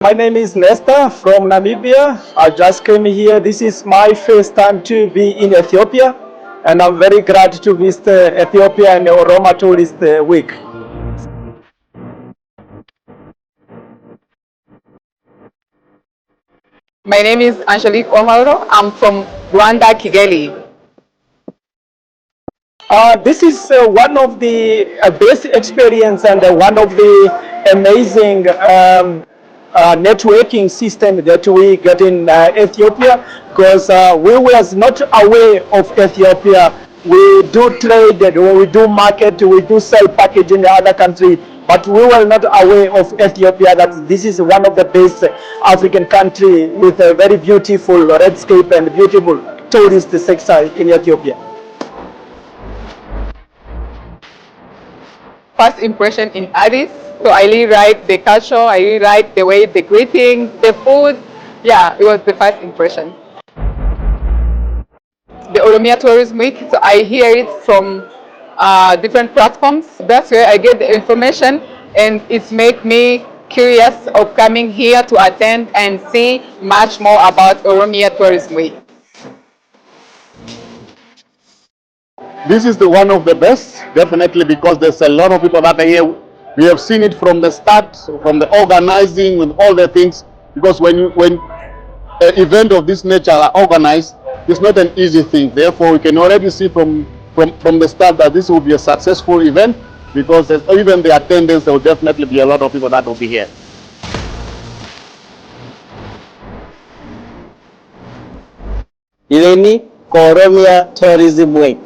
My name is Nesta from Namibia. I just came here. This is my first time to be in Ethiopia, and I'm very glad to visit Ethiopia and Oromia Tourist Week. My name is Angelique Omaro. I'm from Rwanda, Kigali. This is one of the best experience and one of the amazing networking system that we get in Ethiopia, because we was not aware of Ethiopia. We do trade, we do market, we do sell package in the other country, but we were not aware of Ethiopia, that this is one of the best African country with a very beautiful landscape and beautiful tourist sector in Ethiopia. First impression in Addis. So I really like the culture, I really like the way the greeting, the food. Yeah, it was the first impression. The Oromia Tourism Week, so I hear it from different platforms. That's where I get the information, and it's make me curious of coming here to attend and see much more about Oromia Tourism Week. This is one of the best, definitely, because there's a lot of people that are here. We have seen it from the start, from the organizing and all the things. Because when an event of this nature are organized, it's not an easy thing. Therefore, we can already see from the start that this will be a successful event, because even the attendance, there will definitely be a lot of people that will be here. Ireni Oromia Tourism Week.